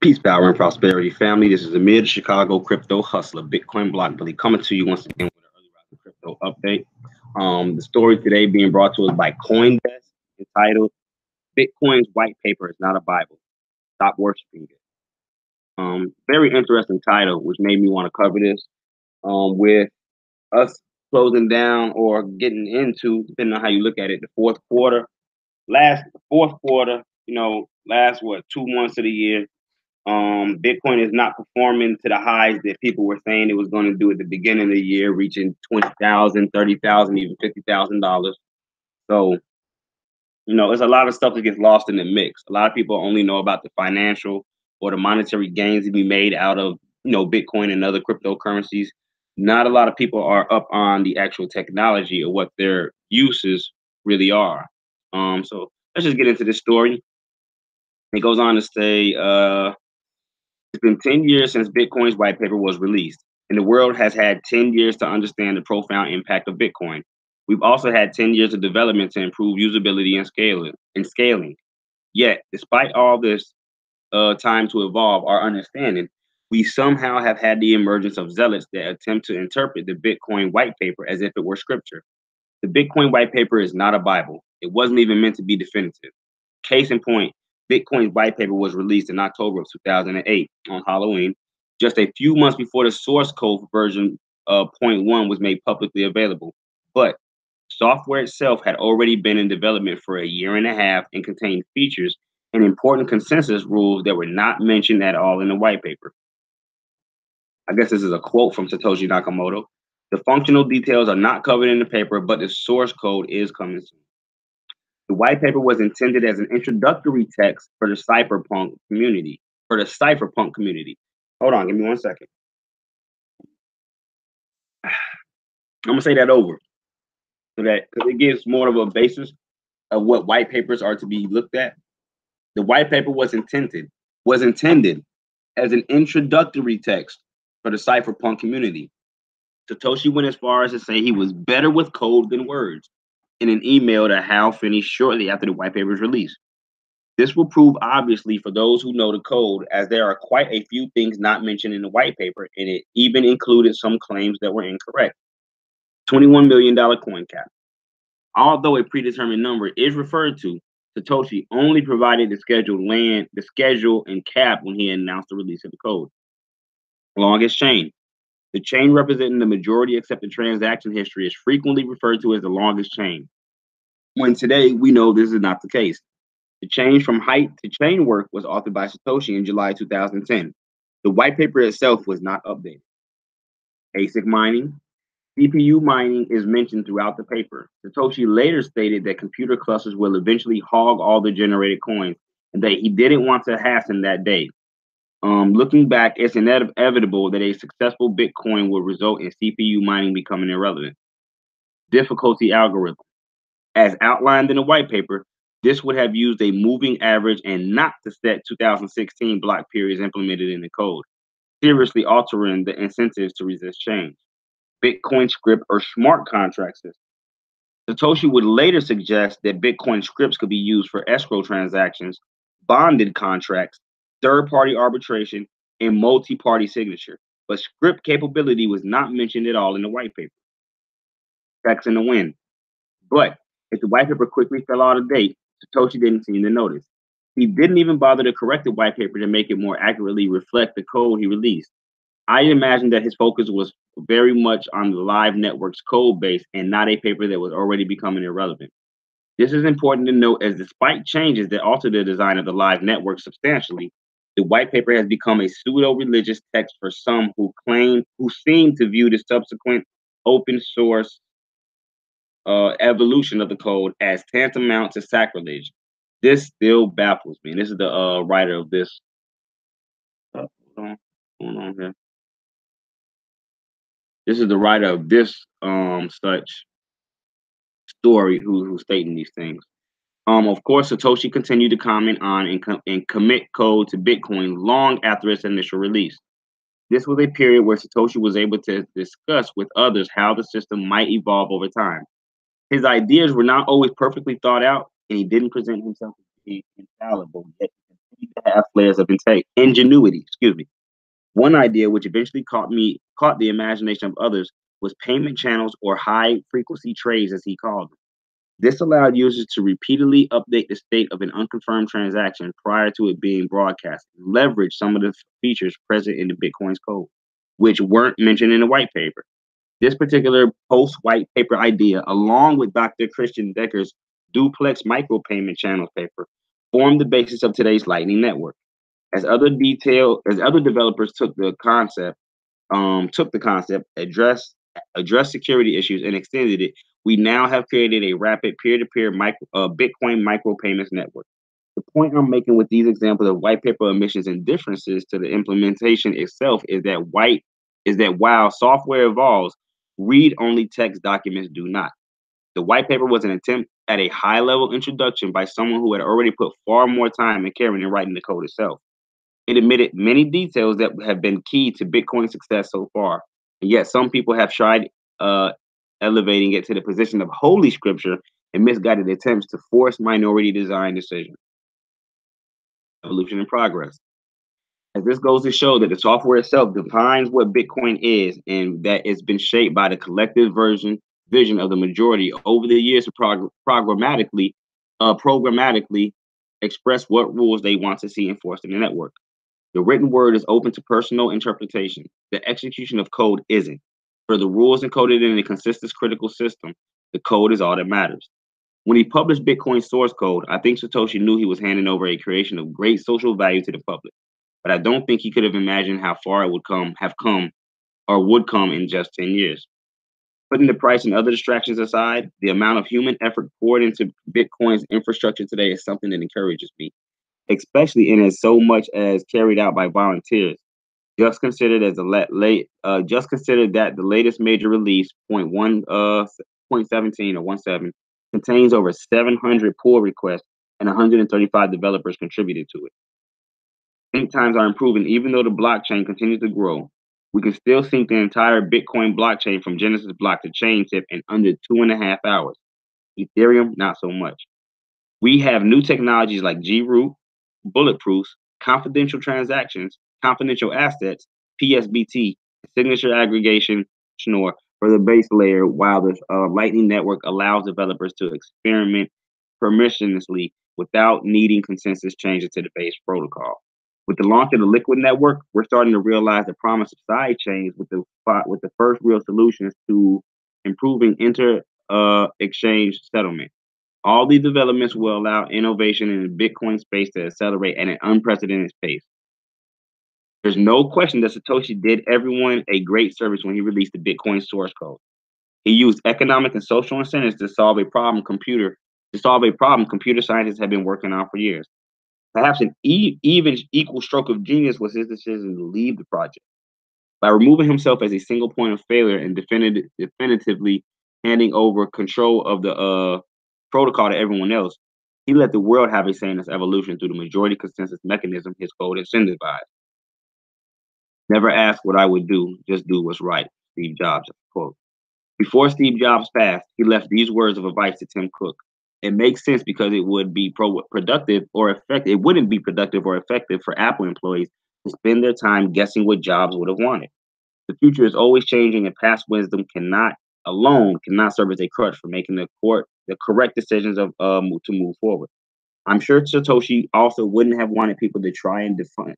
Peace, power, and prosperity, family. This is Amir, the Chicago crypto hustler, Bitcoin block Billy, coming to you once again with an early rising crypto update. The story today being brought to us by Coindesk, entitled "Bitcoin's White Paper is Not a Bible. Stop Worshiping It." Very interesting title, which made me want to cover this. With us closing down or getting into, depending on how you look at it, the fourth quarter. Fourth quarter, last 2 months of the year. Bitcoin is not performing to the highs that people were saying it was going to do at the beginning of the year, reaching 20,000, 30,000, even $50,000. So, there's a lot of stuff that gets lost in the mix. A lot of people only know about the financial or the monetary gains to be made out of, Bitcoin and other cryptocurrencies. Not a lot of people are up on the actual technology or what their uses really are. So let's just get into this story. It goes on to say, it's been 10 years since Bitcoin's white paper was released, and the world has had 10 years to understand the profound impact of Bitcoin. We've also had 10 years of development to improve usability and scaling. Yet, despite all this time to evolve our understanding, we somehow have had the emergence of zealots that attempt to interpret the Bitcoin white paper as if it were scripture. The Bitcoin white paper is not a Bible. It wasn't even meant to be definitive. Case in point, Bitcoin's white paper was released in October of 2008 on Halloween, just a few months before the source code for version 0.1 was made publicly available. But software itself had already been in development for a year and a half and contained features and important consensus rules that were not mentioned at all in the white paper. I guess this is a quote from Satoshi Nakamoto. The functional details are not covered in the paper, but the source code is coming soon. The white paper was intended as an introductory text for the cypherpunk community. Hold on, give me 1 second. I'm gonna say that over, because it gives more of a basis of what white papers are to be looked at. The white paper was intended as an introductory text for the cypherpunk community. Satoshi went as far as to say he was better with code than words in an email to Hal Finney shortly after the white paper's release. This will prove obviously for those who know the code, as there are quite a few things not mentioned in the white paper, and it even included some claims that were incorrect. $21 million coin cap. Although a predetermined number is referred to, Satoshi only provided the schedule and cap when he announced the release of the code. Longest chain. The chain representing the majority accepted transaction history is frequently referred to as the longest chain, when today we know this is not the case. The change from height to chain work was authored by Satoshi in July 2010. The white paper itself was not updated. ASIC mining. CPU mining is mentioned throughout the paper. Satoshi later stated that computer clusters will eventually hog all the generated coins and that he didn't want to hasten that day. Looking back, it's inevitable that a successful Bitcoin will result in CPU mining becoming irrelevant. Difficulty algorithm. As outlined in the white paper, this would have used a moving average and not the set 2016 block periods implemented in the code, seriously altering the incentives to resist change. Bitcoin script or smart contract system. Satoshi would later suggest that Bitcoin scripts could be used for escrow transactions, bonded contracts, third-party arbitration, and multi-party signature, but script capability was not mentioned at all in the white paper. Cracks in the wind. But if the white paper quickly fell out of date, Satoshi didn't seem to notice. He didn't even bother to correct the white paper to make it more accurately reflect the code he released. I imagine that his focus was very much on the live network's code base and not a paper that was already becoming irrelevant. This is important to note, as despite changes that alter the design of the live network substantially, the white paper has become a pseudo-religious text for some who seem to view the subsequent open source evolution of the code as tantamount to sacrilege. This still baffles me. And this is the writer of this. Hold on here. This is the writer of this such story who's stating these things. Of course, Satoshi continued to comment on and commit code to Bitcoin long after its initial release. This was a period where Satoshi was able to discuss with others how the system might evolve over time. His ideas were not always perfectly thought out, and he didn't present himself as being infallible, yet he continued to have flares of ingenuity. Excuse me. One idea which eventually caught the imagination of others was payment channels or high frequency trades, as he called them. This allowed users to repeatedly update the state of an unconfirmed transaction prior to it being broadcast, and leverage some of the features present in the Bitcoin's code, which weren't mentioned in the white paper. This particular post-white paper idea, along with Dr. Christian Decker's duplex micropayment channel paper, formed the basis of today's Lightning Network. As other developers took the concept, addressed security issues, and extended it, we now have created a rapid peer-to-peer Bitcoin micropayments network. The point I'm making with these examples of white paper omissions and differences to the implementation itself is that while software evolves, read-only text documents do not. The white paper was an attempt at a high-level introduction by someone who had already put far more time and care into writing the code itself. It admitted many details that have been key to Bitcoin's success so far, and yet some people have tried elevating it to the position of holy scripture in misguided attempts to force minority design decisions. Evolution and progress. As this goes to show that the software itself defines what Bitcoin is, and that it's been shaped by the collective vision of the majority over the years to programmatically express what rules they want to see enforced in the network. The written word is open to personal interpretation. The execution of code isn't. For the rules encoded in a consistent critical system, the code is all that matters. When he published Bitcoin source code, I think Satoshi knew he was handing over a creation of great social value to the public. But I don't think he could have imagined how far it would come in just 10 years. Putting the price and other distractions aside, the amount of human effort poured into Bitcoin's infrastructure today is something that encourages me, especially in as so much as carried out by volunteers. Just consider that the latest major release, 0.17 or 17, contains over 700 pull requests and 135 developers contributed to it. Sync times are improving even though the blockchain continues to grow. We can still sync the entire Bitcoin blockchain from Genesis block to chain tip in under 2.5 hours. Ethereum, not so much. We have new technologies like G-Root, bulletproofs, confidential transactions, confidential assets, PSBT, signature aggregation, Schnorr for the base layer, while the Lightning Network allows developers to experiment permissionlessly without needing consensus changes to the base protocol. With the launch of the Liquid Network, we're starting to realize the promise of side chains with the first real solutions to improving exchange settlement. All these developments will allow innovation in the Bitcoin space to accelerate at an unprecedented pace. There's no question that Satoshi did everyone a great service when he released the Bitcoin source code. He used economic and social incentives to solve a problem computer scientists have been working on for years. Perhaps an even equal stroke of genius was his decision to leave the project. By removing himself as a single point of failure and definitively handing over control of the protocol to everyone else, he let the world have a say in its evolution through the majority consensus mechanism his code incentivized. Never ask what I would do, just do what's right. Steve Jobs, quote. Before Steve Jobs passed, he left these words of advice to Tim Cook. It makes sense because it would be productive or effective. It wouldn't be productive or effective for Apple employees to spend their time guessing what Jobs would have wanted. The future is always changing, and past wisdom cannot serve as a crutch for making the correct decisions to move forward. I'm sure Satoshi also wouldn't have wanted people to try and define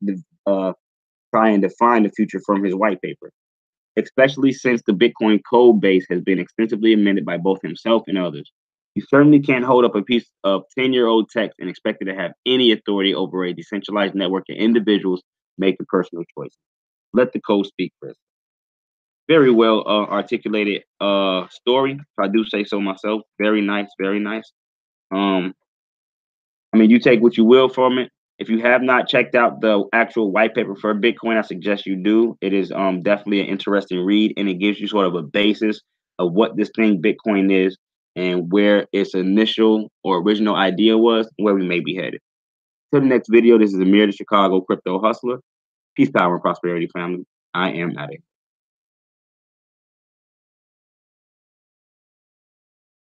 the future from his white paper, especially since the Bitcoin code base has been extensively amended by both himself and others. You certainly can't hold up a piece of 10-year-old text and expect it to have any authority over a decentralized network of individuals making personal choices. Let the code speak for itself. Very well articulated story, if I do say so myself. Very nice, very nice. I mean, you take what you will from it. If you have not checked out the actual white paper for Bitcoin, I suggest you do. It is definitely an interesting read, and it gives you sort of a basis of what this thing Bitcoin is and where its initial or original idea was, where we may be headed. Till the next video, this is Amir, the Chicago Crypto Hustler. Peace, power, and prosperity, family. I am out of here.